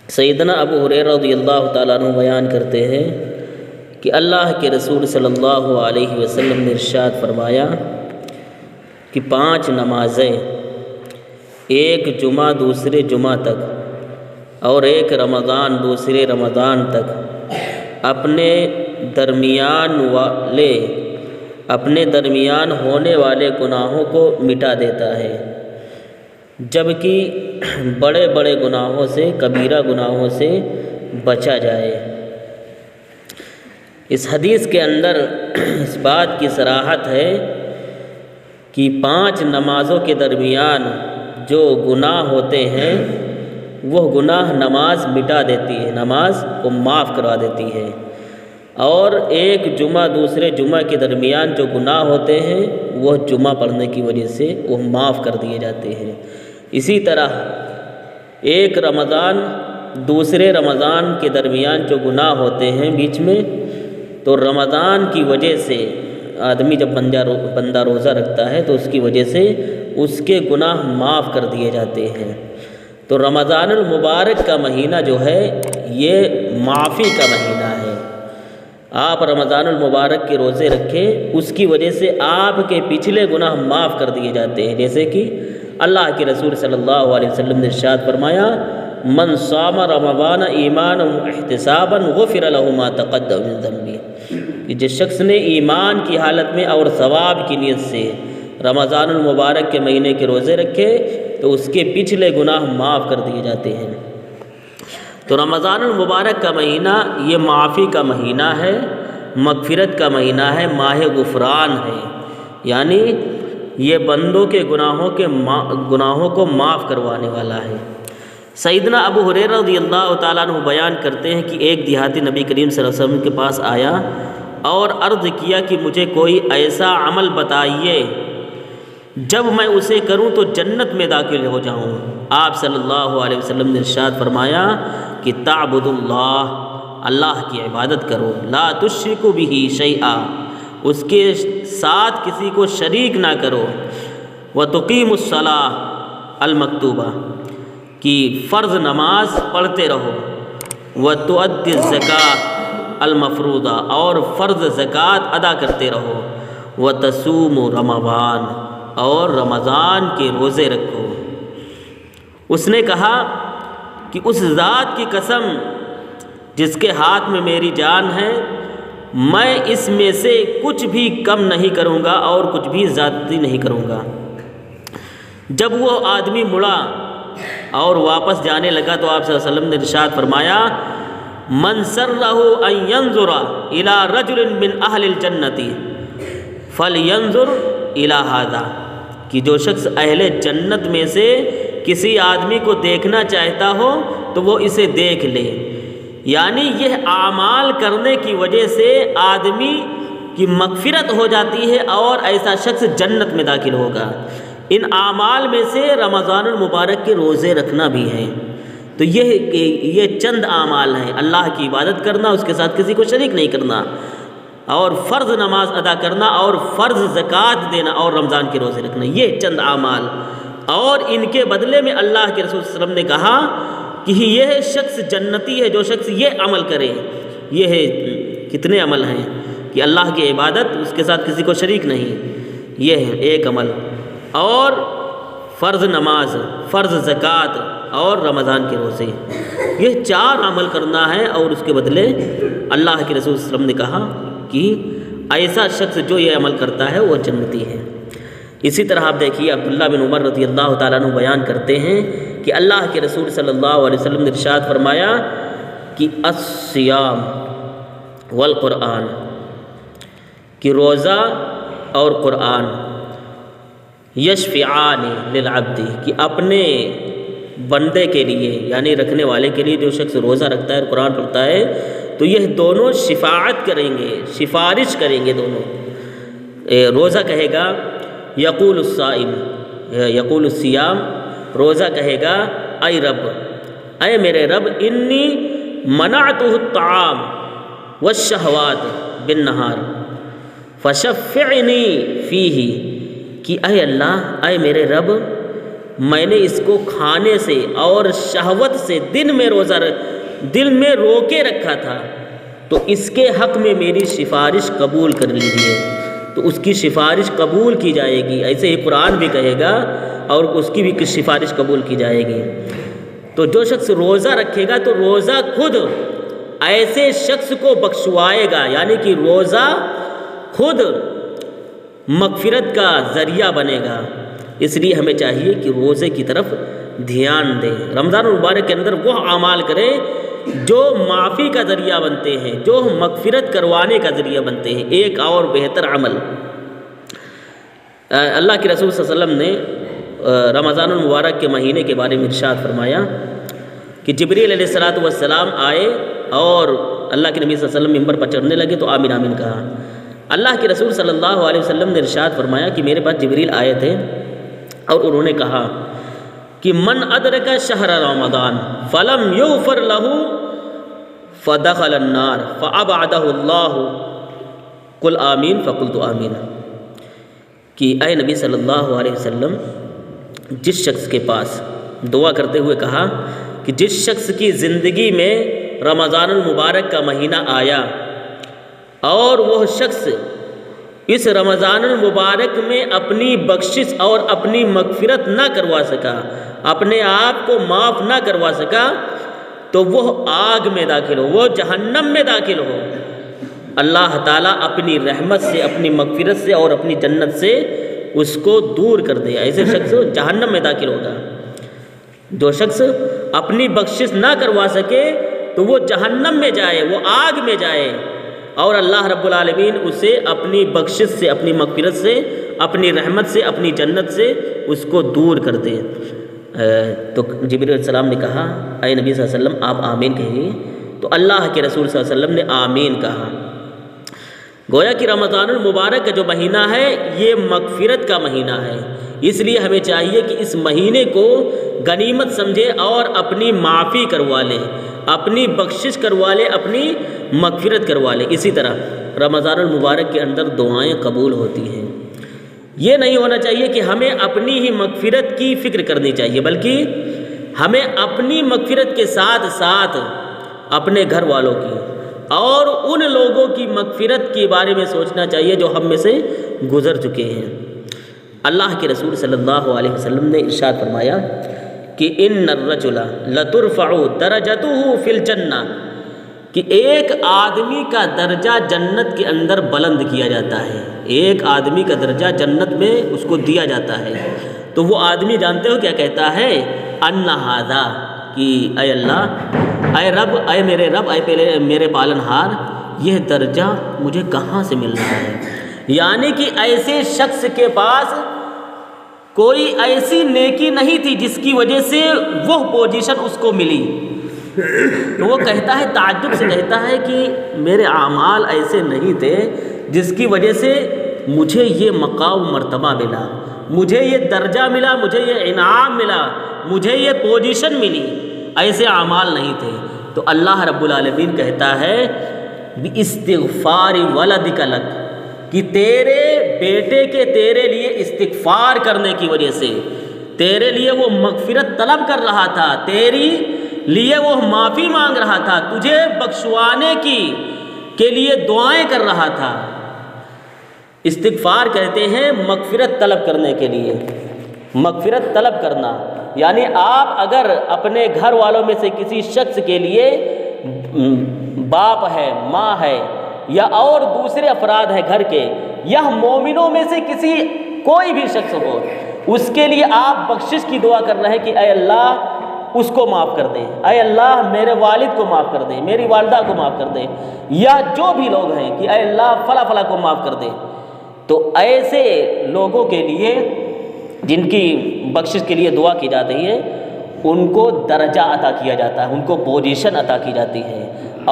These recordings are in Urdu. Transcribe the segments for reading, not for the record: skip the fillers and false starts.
سیدنا ابو ہریرہ رضی اللہ تعالیٰ عنہ بیان کرتے ہیں کہ اللہ کے رسول صلی اللہ علیہ وسلم نے ارشاد فرمایا کہ 5 نمازیں، ایک جمعہ دوسرے جمعہ تک اور ایک رمضان دوسرے رمضان تک اپنے درمیان ہونے والے گناہوں کو مٹا دیتا ہے، جبکہ بڑے بڑے گناہوں سے، کبیرہ گناہوں سے بچا جائے۔ اس حدیث کے اندر اس بات کی صراحت ہے کہ 5 نمازوں کے درمیان جو گناہ ہوتے ہیں وہ گناہ نماز مٹا دیتی ہے، نماز کو معاف کروا دیتی ہے، اور ایک جمعہ دوسرے جمعہ کے درمیان جو گناہ ہوتے ہیں وہ جمعہ پڑھنے کی وجہ سے وہ معاف کر دیے جاتے ہیں۔ اسی طرح ایک رمضان دوسرے رمضان کے درمیان جو گناہ ہوتے ہیں بیچ میں، تو رمضان کی وجہ سے آدمی جب بندہ روزہ رکھتا ہے تو اس کی وجہ سے اس کے گناہ معاف کر دیے جاتے ہیں۔ تو رمضان المبارک کا مہینہ جو ہے یہ معافی کا مہینہ ہے۔ آپ رمضان المبارک کے روزے رکھیں، اس کی وجہ سے آپ کے پچھلے گناہ معاف کر دیے جاتے ہیں، جیسے کہ اللہ کے رسول صلی اللہ علیہ وسلم نے ارشاد فرمایا من صام رمضان ایمانا واحتسابا غفر له ما تقدم من ذنبه، کہ جس شخص نے ایمان کی حالت میں اور ثواب کی نیت سے رمضان المبارک کے مہینے کے روزے رکھے تو اس کے پچھلے گناہ معاف کر دیے جاتے ہیں۔ تو رمضان المبارک کا مہینہ یہ معافی کا مہینہ ہے، مغفرت کا مہینہ ہے، ماہ غفران ہے، یعنی یہ بندوں کے گناہوں کو معاف کروانے والا ہے۔ سیدنا ابو ہریرہ رضی اللہ تعالیٰ عنہ بیان کرتے ہیں کہ ایک دیہاتی نبی کریم صلی اللہ علیہ وسلم کے پاس آیا اور عرض کیا کہ مجھے کوئی ایسا عمل بتائیے جب میں اسے کروں تو جنت میں داخل ہو جاؤں۔ آپ صلی اللہ علیہ وسلم نے ارشاد فرمایا کہ تعبد اللہ کی عبادت کرو، لا تشرک بہ شیئا، اس کے ساتھ کسی کو شریک نہ کرو، وتقیم الصلاۃ المکتوبہ، کہ فرض نماز پڑھتے رہو، وتؤدی الزکاۃ المفروضہ، اور فرض زکوٰۃ ادا کرتے رہو، وتصوم رمضان، اور رمضان کے روزے رکھو۔ اس نے کہا کہ اس ذات کی قسم جس کے ہاتھ میں میری جان ہے، میں اس میں سے کچھ بھی کم نہیں کروں گا اور کچھ بھی زیادتی نہیں کروں گا۔ جب وہ آدمی مڑا اور واپس جانے لگا تو آپ صلی اللہ علیہ وسلم نے ارشاد فرمایا من سرہ ان ینظر الی رجل من اہل الجنۃ فلینظر الی ھذا، کہ جو شخص اہل جنت میں سے کسی آدمی کو دیکھنا چاہتا ہو تو وہ اسے دیکھ لے، یعنی یہ اعمال کرنے کی وجہ سے آدمی کی مغفرت ہو جاتی ہے اور ایسا شخص جنت میں داخل ہوگا۔ ان اعمال میں سے رمضان المبارک کے روزے رکھنا بھی ہے۔ تو یہ چند اعمال ہیں، اللہ کی عبادت کرنا، اس کے ساتھ کسی کو شریک نہیں کرنا، اور فرض نماز ادا کرنا، اور فرض زکوٰۃ دینا، اور رمضان کے روزے رکھنا، یہ چند اعمال، اور ان کے بدلے میں اللہ کے رسول صلی اللہ علیہ وسلم نے کہا کہ یہ شخص جنتی ہے جو شخص یہ عمل کرے۔ یہ ہے کتنے عمل ہیں کہ اللہ کی عبادت، اس کے ساتھ کسی کو شریک نہیں، یہ ہے ایک عمل، اور فرض نماز، فرض زکوٰۃ، اور رمضان کے روزے، یہ 4 عمل کرنا ہے، اور اس کے بدلے اللہ کے رسول صلی اللہ علیہ وسلم نے کہا کہ ایسا شخص جو یہ عمل کرتا ہے وہ جنتی ہے۔ اسی طرح آپ دیکھیے عبداللہ بن عمر رضی اللہ تعالیٰ عنہ بیان کرتے ہیں کہ اللہ کے رسول صلی اللہ علیہ وسلم نے ارشاد فرمایا کہ الصیام والقرآن، کہ روزہ اور قرآن یشفعان للعبد، کہ اپنے بندے کے لیے، یعنی رکھنے والے کے لیے، جو شخص روزہ رکھتا ہے اور قرآن پڑھتا ہے تو یہ دونوں شفاعت کریں گے، سفارش کریں گے دونوں۔ روزہ کہے گا یقول الصائم، یقول الصیام، روزہ کہے گا اے رب، اے میرے رب، انی منعتہ الطعام والشہوات بالنہار فشفعنی فیہ، کہ اے اللہ، اے میرے رب، میں نے اس کو کھانے سے اور شہوت سے دن میں روکے رکھا تھا، تو اس کے حق میں میری سفارش قبول کر لیجیے، تو اس کی سفارش قبول کی جائے گی۔ ایسے ہی قرآن بھی کہے گا اور اس کی بھی سفارش قبول کی جائے گی۔ تو جو شخص روزہ رکھے گا تو روزہ خود ایسے شخص کو بخشوائے گا، یعنی کہ روزہ خود مغفرت کا ذریعہ بنے گا۔ اس لیے ہمیں چاہیے کہ روزے کی طرف دھیان دیں، رمضان المبارک کے اندر وہ اعمال کریں جو معافی کا ذریعہ بنتے ہیں، جو مغفرت کروانے کا ذریعہ بنتے ہیں۔ ایک اور بہتر عمل اللہ کے رسول صلی اللہ علیہ وسلم نے رمضان المبارک کے مہینے کے بارے میں ارشاد فرمایا کہ جبریل علیہ السلام آئے اور اللہ کے نبی صلی اللہ علیہ وسلم ممبر پر چڑھنے لگے تو آمین آمین کہا۔ اللہ کے رسول صلی اللہ علیہ وسلم نے ارشاد فرمایا کہ میرے پاس جبریل آئے تھے اور انہوں نے کہا کہ من ادرک شہر رمضان فلم یغفر لہ فدخل النار فابعدہ اللہ قل آمین فقلت آمین، کہ اے نبی صلی اللہ علیہ وسلم، جس شخص کے پاس دعا کرتے ہوئے کہا کہ جس شخص کی زندگی میں رمضان المبارک کا مہینہ آیا اور وہ شخص اس رمضان المبارک میں اپنی بخشش اور اپنی مغفرت نہ کروا سکا، اپنے آپ کو معاف نہ کروا سکا، تو وہ آگ میں داخل ہو، وہ جہنم میں داخل ہو۔ اللہ تعالیٰ اپنی رحمت سے، اپنی مغفرت سے اور اپنی جنت سے اس کو دور کر دے، ایسے شخص جہنم میں داخل ہوگا۔ جو شخص اپنی بخشش نہ کروا سکے تو وہ جہنم میں جائے، وہ آگ میں جائے، اور اللہ رب العالمین اسے اپنی بخشش سے، اپنی مغفرت سے، اپنی رحمت سے، اپنی جنت سے اس کو دور کر دے۔ تو جبریل علیہ السلام نے کہا اے نبی صلی اللہ علیہ وسلم آپ آمین کہیے، تو اللہ کے رسول صلی اللہ علیہ وسلم نے آمین کہا۔ گویا کہ رمضان المبارک کا جو مہینہ ہے یہ مغفرت کا مہینہ ہے، اس لیے ہمیں چاہیے کہ اس مہینے کو غنیمت سمجھے اور اپنی معافی کروا لے، اپنی بخشش کروا لے، اپنی مغفرت کروا لے۔ اسی طرح رمضان المبارک کے اندر دعائیں قبول ہوتی ہیں۔ یہ نہیں ہونا چاہیے کہ ہمیں اپنی ہی مغفرت کی فکر کرنی چاہیے، بلکہ ہمیں اپنی مغفرت کے ساتھ ساتھ اپنے گھر والوں کی اور ان لوگوں کی مغفرت کے بارے میں سوچنا چاہیے جو ہم میں سے گزر چکے ہیں۔ اللہ کے رسول صلی اللہ علیہ وسلم نے ارشاد فرمایا کہ ان الرجل لترفع درجته فی الجنہ، کہ ایک آدمی کا درجہ جنت کے اندر بلند کیا جاتا ہے، ایک آدمی کا درجہ جنت میں اس کو دیا جاتا ہے۔ تو وہ آدمی جانتے ہو کیا کہتا ہے؟ ان ھذا، کہ اے اللہ، اے رب، اے میرے رب، اے میرے پالنہار، یہ درجہ مجھے کہاں سے مل رہا ہے؟ یعنی کہ ایسے شخص کے پاس کوئی ایسی نیکی نہیں تھی جس کی وجہ سے وہ پوزیشن اس کو ملی۔ تو وہ کہتا ہے، تعجب سے کہتا ہے کہ میرے اعمال ایسے نہیں تھے جس کی وجہ سے مجھے یہ مقام مرتبہ ملا، مجھے یہ درجہ ملا، مجھے یہ انعام ملا، مجھے یہ پوزیشن ملی، ایسے اعمال نہیں تھے۔ تو اللہ رب العالمین کہتا ہے باستغفار ولدک لک، کہ تیرے بیٹے کے تیرے لیے استغفار کرنے کی وجہ سے، تیرے لیے وہ مغفرت طلب کر رہا تھا، تیری لیے وہ معافی مانگ رہا تھا، تجھے بخشوانے کے لیے دعائیں کر رہا تھا۔ استغفار کہتے ہیں مغفرت طلب کرنے کے لیے، مغفرت طلب کرنا، یعنی آپ اگر اپنے گھر والوں میں سے کسی شخص کے لیے، باپ ہے، ماں ہے، یا اور دوسرے افراد ہیں گھر کے، یا مومنوں میں سے کسی کوئی بھی شخص ہو، اس کے لیے آپ بخشش کی دعا کر رہے ہیں کہ اے اللہ اس کو معاف کر دے، اے اللہ میرے والد کو معاف کر دے، میری والدہ کو معاف کر دے، یا جو بھی لوگ ہیں کہ اے اللہ فلاں فلاں کو معاف کر دے، تو ایسے لوگوں کے لیے جن کی بخشش کے لیے دعا کی جاتی ہے ان کو درجہ عطا کیا جاتا ہے، ان کو پوزیشن عطا کی جاتی ہے،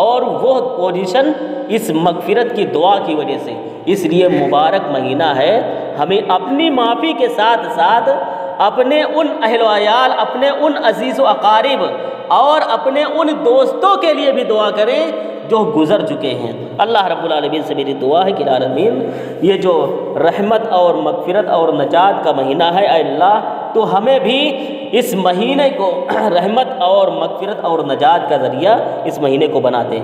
اور وہ پوزیشن اس مغفرت کی دعا کی وجہ سے۔ اس لیے مبارک مہینہ ہے، ہمیں اپنی معافی کے ساتھ ساتھ اپنے ان اہل و عیال، اپنے ان عزیز و اقارب اور اپنے ان دوستوں کے لیے بھی دعا کریں جو گزر چکے ہیں۔ اللہ رب العالمین سے میری دعا ہے کہ العالمین یہ جو رحمت اور مغفرت اور نجات کا مہینہ ہے، اے اللہ تو ہمیں بھی اس مہینے کو رحمت اور مغفرت اور نجات کا ذریعہ اس مہینے کو بنا دے۔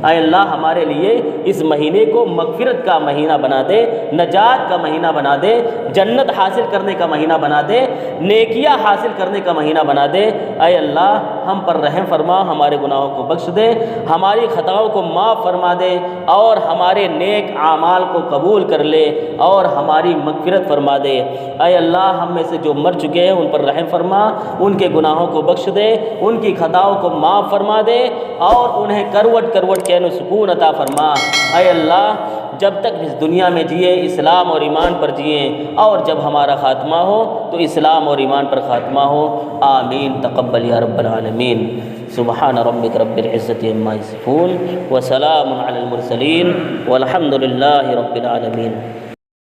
اے اللہ ہمارے لیے اس مہینے کو مغفرت کا مہینہ بنا دے، نجات کا مہینہ بنا دے، جنت حاصل کرنے کا مہینہ بنا دے، نیکیاں حاصل کرنے کا مہینہ بنا دے۔ اے اللہ ہم پر رحم فرما، ہمارے گناہوں کو بخش دے، ہماری خطاؤں کو معاف فرما دے، اور ہمارے نیک اعمال کو قبول کر لے اور ہماری مغفرت فرما دے۔ اے اللہ ہم میں سے جو مر چکے ہیں ان پر رحم فرما، ان کے گناہوں کو بخش دے، ان کی خطاؤں کو معاف فرما دے، اور انہیں کروٹ کروٹ چین و سکون عطا فرما۔ اے اللہ جب تک اس دنیا میں جیے اسلام اور ایمان پر جئیں، اور جب ہمارا خاتمہ ہو تو اسلام اور ایمان پر خاتمہ ہو۔ آمین تقبل یا رب العالمین۔ سبحان ربک رب العزت عما یصفون وسلام علی المرسلین والحمد للہ رب العالمین۔